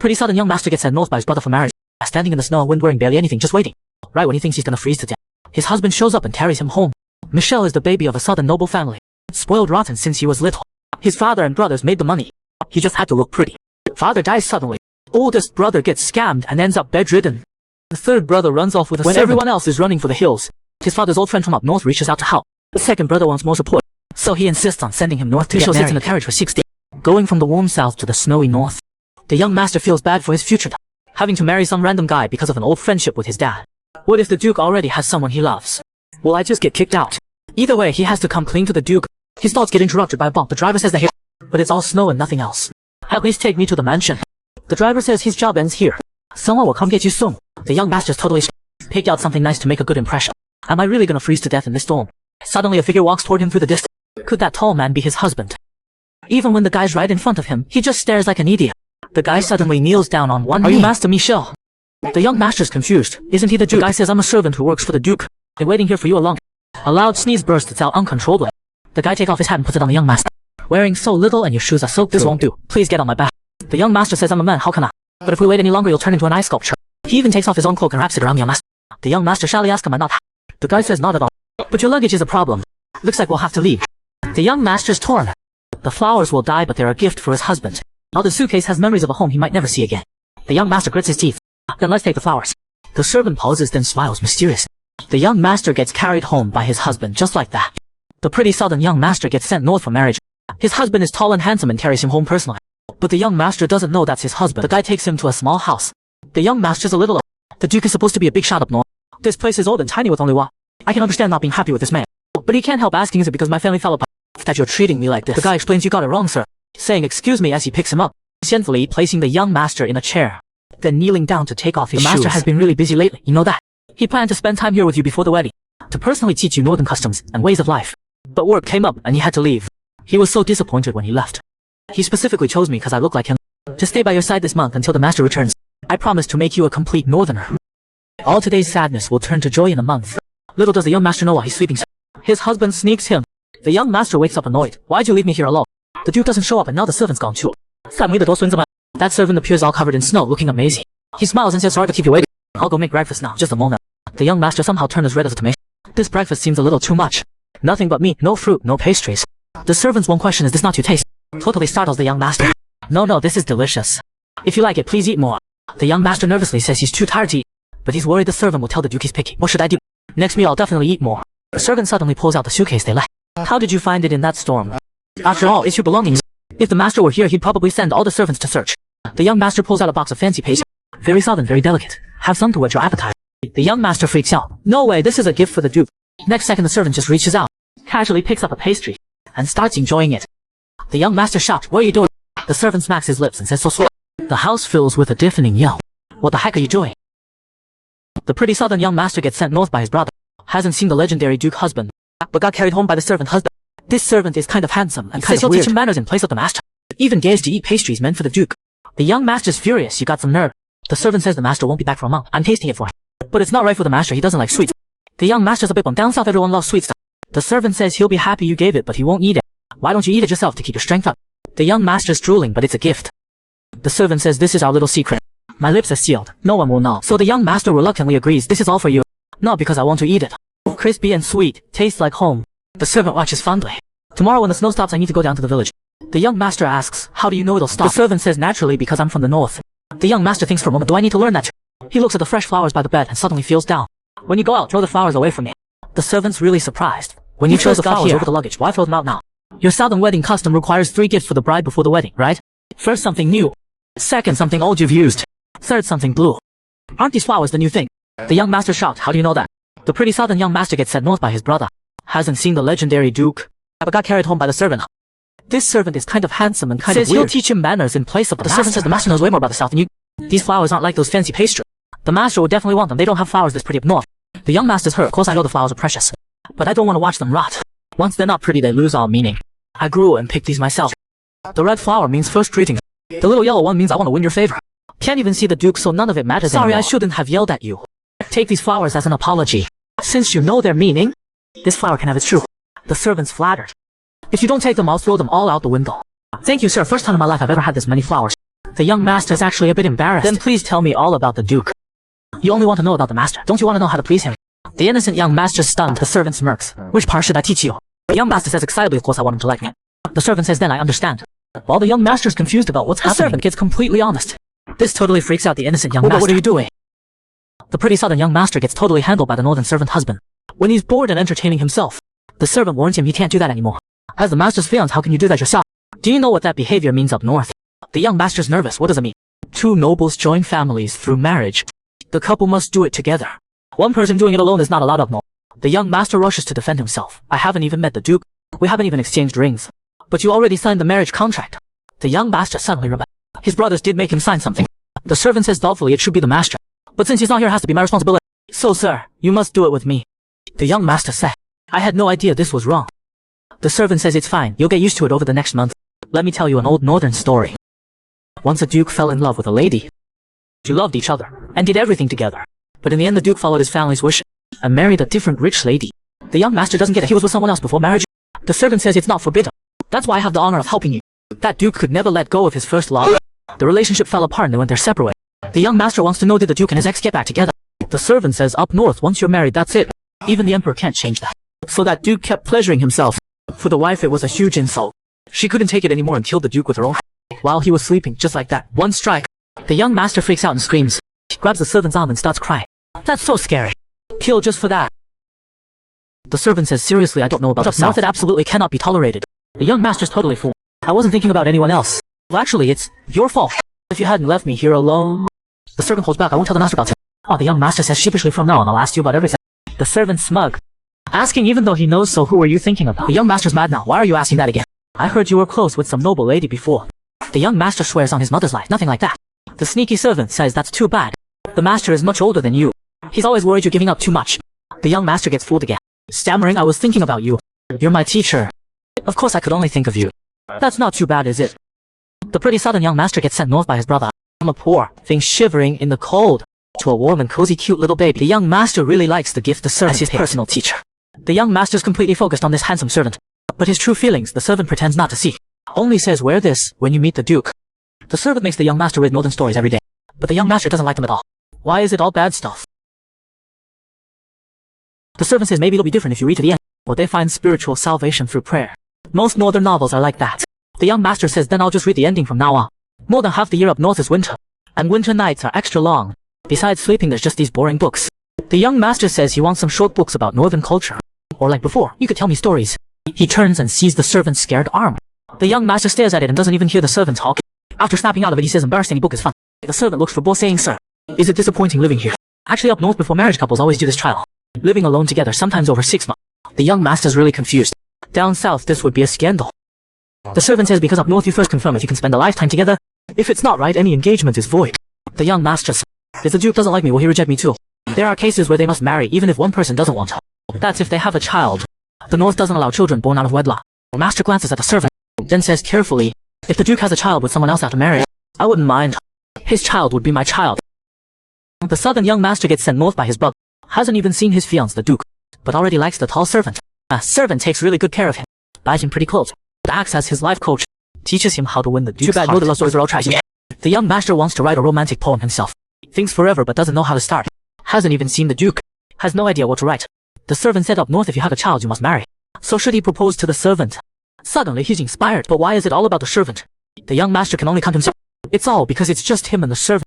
Pretty sudden young master gets sent north by his brother for marriage. Standing in the snow and wind wearing barely anything, just waiting. Right when he thinks he's gonna freeze to death, his husband shows up and carries him home. Michelle is the baby of a southern noble family. Spoiled rotten since he was little. His father and brothers made the money. He just had to look pretty. Father dies suddenly. Oldest brother gets scammed and ends up bedridden. The third brother runs off with a servant. When everyone else is running for the hills, his father's old friend from up north reaches out to help. The second brother wants more support, so he insists on sending him north to get married. Sits in the carriage for 6 days, going from the warm south to the snowy north. The young master feels bad for his future, having to marry some random guy because of an old friendship with his dad. What if the Duke already has someone he loves? Will I just get kicked out? Either way, he has to come clean to the Duke. His thoughts get interrupted by a bump. The driver says they're here, but it's all snow and nothing else. At least take me to the mansion. The driver says his job ends here. Someone will come get you soon. The young master's totally picked out something nice to make a good impression. Am I really gonna freeze to death in this storm? Suddenly a figure walks toward him through the distance. Could that tall man be his husband? Even when the guy's right in front of him, he just stares like an idiot. The guy suddenly kneels down on one knee. Are you Master Michel? The young master's confused. Isn't he the Duke? The guy says, I'm a servant who works for the Duke. Been waiting here for you along. A loud sneeze bursts out uncontrollably. The guy takes off his hat and puts it on the young master. Wearing so little and your shoes are soaked. This won't do. Please get on my back. The young master says, I'm a man, how can I? But if we wait any longer, you'll turn into an ice sculpture. He even takes off his own cloak and wraps it around the young master. The young master shyly asks, am I not? The guy says, not at all. But your luggage is a problem. Looks like we'll have to leave. The young master's torn. The flowers will die, but they're a gift for his husband. Now the suitcase has memories of a home he might never see again. The young master grits his teeth. Then let's take the flowers. The servant pauses, then smiles mysteriously. The young master gets carried home by his husband just like that. The pretty southern young master gets sent north for marriage. His husband is tall and handsome and carries him home personally. But the young master doesn't know that's his husband. The guy takes him to a small house. The young master's a little. The Duke is supposed to be a big shot up north. This place is old and tiny with only one. I can understand not being happy with this man. But he can't help asking, is it because my family fell apart that you're treating me like this? The guy explains, you got it wrong, sir. Saying excuse me as he picks him up, gently placing the young master in a chair. Then kneeling down to take off his shoes. The master has been really busy lately, you know that. He planned to spend time here with you before the wedding, to personally teach you northern customs and ways of life. But work came up and he had to leave. He was so disappointed when he left. He specifically chose me because I look like him, to stay by your side this month until the master returns. I promise to make you a complete northerner. All today's sadness will turn to joy in a month. Little does the young master know while he's sleeping. His husband sneaks him. The young master wakes up annoyed. Why'd you leave me here alone? The Duke doesn't show up and now the servant's gone too. That servant appears all covered in snow, looking amazing. He smiles and says, sorry to keep you waiting. I'll go make breakfast now, just a moment. The young master somehow turned as red as a tomato. This breakfast seems a little too much. Nothing but meat, no fruit, no pastries. The servant's one question, is this not too tasty? Totally startles the young master. No, this is delicious. If you like it, please eat more. The young master nervously says he's too tired to eat, but he's worried the servant will tell the Duke he's picky. What should I do? Next meal I'll definitely eat more. The servant suddenly pulls out the suitcase they left. How did you find it in that storm? After all, it's your belongings. If the master were here, he'd probably send all the servants to search. The young master pulls out a box of fancy pastry. Very southern, very delicate. Have some to whet your appetite. The young master freaks out. No way, this is a gift for the Duke. Next second the servant just reaches out, casually picks up a pastry, and starts enjoying it. The young master shouts, what are you doing? The servant smacks his lips and says so slow. The house fills with a deafening yell. What the heck are you doing? The pretty southern young master gets sent north by his brother. Hasn't seen the legendary Duke husband, but got carried home by the servant husband. This servant is kind of handsome and kind of weird. He'll teach him manners in place of the master. Even dares to eat pastries meant for the Duke. The young master's furious, you got some nerve. The servant says the master won't be back for a month. I'm tasting it for him. But it's not right for the master, he doesn't like sweets. The young master's a bit bummed. Down south everyone loves sweet stuff. The servant says he'll be happy you gave it, but he won't eat it. Why don't you eat it yourself to keep your strength up? The young master's drooling, but it's a gift. The servant says this is our little secret. My lips are sealed, no one will know. So the young master reluctantly agrees, this is all for you. Not because I want to eat it. Crispy and sweet, tastes like home. The servant watches fondly. Tomorrow when the snow stops I need to go down to the village. The young master asks, how do you know it'll stop? The servant says naturally because I'm from the north. The young master thinks for a moment, do I need to learn that? He looks at the fresh flowers by the bed and suddenly feels down. When you go out, throw the flowers away from me. The servant's really surprised. When you chose the flowers over the luggage, why throw them out now? Your southern wedding custom requires 3 gifts for the bride before the wedding, right? First something new. Second something old you've used. Third something blue. Aren't these flowers the new thing? The young master shouts, how do you know that? The pretty southern young master gets sent north by his brother. Hasn't seen the legendary Duke, but got carried home by the servant. This servant is kind of handsome and kind of weird. Says he'll teach him manners in place of the master. Servant says the master knows way more about the south than you. These flowers aren't like those fancy pastries. The master would definitely want them. They don't have flowers this pretty up north. The young master's hurt. Of course I know the flowers are precious, but I don't want to watch them rot. Once they're not pretty, they lose all meaning. I grew and picked these myself. The red flower means first greeting. The little yellow one means I want to win your favor. Can't even see the Duke, so none of it matters anymore. Sorry, I shouldn't have yelled at you. Take these flowers as an apology. Since you know their meaning, this flower can have its true. The servant's flattered. If you don't take them, I'll throw them all out the window. Thank you, sir. First time in my life I've ever had this many flowers. The young master is actually a bit embarrassed. Then please tell me all about the Duke. You only want to know about the master. Don't you want to know how to please him? The innocent young master is stunned. The servant smirks. Which part should I teach you? The young master says excitedly, of course I want him to like me. The servant says then I understand. While the young master is confused about what's happening, the servant gets completely honest. This totally freaks out the innocent young master. What are you doing? The pretty southern young master gets totally handled by the northern servant husband. When he's bored and entertaining himself, the servant warns him he can't do that anymore. As the master's fiancé, how can you do that yourself? Do you know what that behavior means up north? The young master's nervous. What does it mean? Two nobles join families through marriage. The couple must do it together. One person doing it alone is not allowed up north. The young master rushes to defend himself. I haven't even met the Duke. We haven't even exchanged rings. But you already signed the marriage contract. The young master suddenly rebels. His brothers did make him sign something. The servant says doubtfully it should be the master. But since he's not here, it has to be my responsibility. So sir, you must do it with me. The young master said, I had no idea this was wrong. The servant says it's fine, you'll get used to it over the next month. Let me tell you an old northern story. Once a duke fell in love with a lady. They loved each other, and did everything together. But in the end the duke followed his family's wish, and married a different rich lady. The young master doesn't get it, he was with someone else before marriage. The servant says it's not forbidden. That's why I have the honor of helping you. That duke could never let go of his first love. The relationship fell apart and they went their separate ways. The young master wants to know, did the duke and his ex get back together? The servant says up north, once you're married, that's it. Even the emperor can't change that. So that duke kept pleasuring himself. For the wife it was a huge insult. She couldn't take it anymore and killed the duke with her own hand. While he was sleeping, just like that, one strike. The young master freaks out and screams. He grabs the servant's arm and starts crying. That's so scary. Kill just for that. The servant says, seriously, I don't know about the south. It absolutely cannot be tolerated. The young master's totally fool. I wasn't thinking about anyone else. Well, actually, it's your fault. If you hadn't left me here alone. The servant holds back. I won't tell the master about it. Oh, the young master says sheepishly, from now on I'll ask you about everything. The servant's smug. Asking even though he knows, so who are you thinking about? The young master's mad now. Why are you asking that again? I heard you were close with some noble lady before. The young master swears on his mother's life. Nothing like that. The sneaky servant says that's too bad. The master is much older than you. He's always worried you're giving up too much. The young master gets fooled again. Stammering, I was thinking about you. You're my teacher. Of course I could only think of you. That's not too bad, is it? The pretty southern young master gets sent north by his brother. From a poor thing shivering in the cold to a warm and cozy cute little baby. The young master really likes the gift the servant as his personal teacher. The young master's completely focused on this handsome servant. But his true feelings, the servant pretends not to see. Only says, wear this when you meet the duke. The servant makes the young master read northern stories every day. But the young master doesn't like them at all. Why is it all bad stuff? The servant says maybe it'll be different if you read to the end. Or they find spiritual salvation through prayer. Most northern novels are like that. The young master says then I'll just read the ending from now on. More than half the year up north is winter. And winter nights are extra long. Besides sleeping, there's just these boring books. The young master says he wants some short books about northern culture. Or like before, you could tell me stories. He turns and sees the servant's scared arm. The young master stares at it and doesn't even hear the servant talk. After snapping out of it, he says embarrassed any book is fun. The servant looks for both, saying, sir, is it disappointing living here? Actually up north before marriage couples always do this trial. Living alone together, sometimes over 6 months. The young master's really confused. Down south this would be a scandal. The servant says because up north you first confirm if you can spend a lifetime together. If it's not right, any engagement is void. The young master says, if the duke doesn't like me, will he reject me too? There are cases where they must marry even if one person doesn't want to. That's if they have a child. The north doesn't allow children born out of wedlock. The master glances at the servant, then says carefully, if the duke has a child with someone else after marriage, I wouldn't mind. His child would be my child. The southern young master gets sent north by his brother. Hasn't even seen his fiancé, the duke, but already likes the tall servant. A servant takes really good care of him, buys him pretty clothes, acts as his life coach, teaches him how to win the duke's heart. Too bad no, the love stories are all trash. The young master wants to write a romantic poem himself. Thinks forever but doesn't know how to start. Hasn't even seen the duke. Has no idea what to write. The servant said up north if you have a child you must marry. So should he propose to the servant? Suddenly he's inspired, but why is it all about the servant? The young master can only count himself. It's all because it's just him and the servant.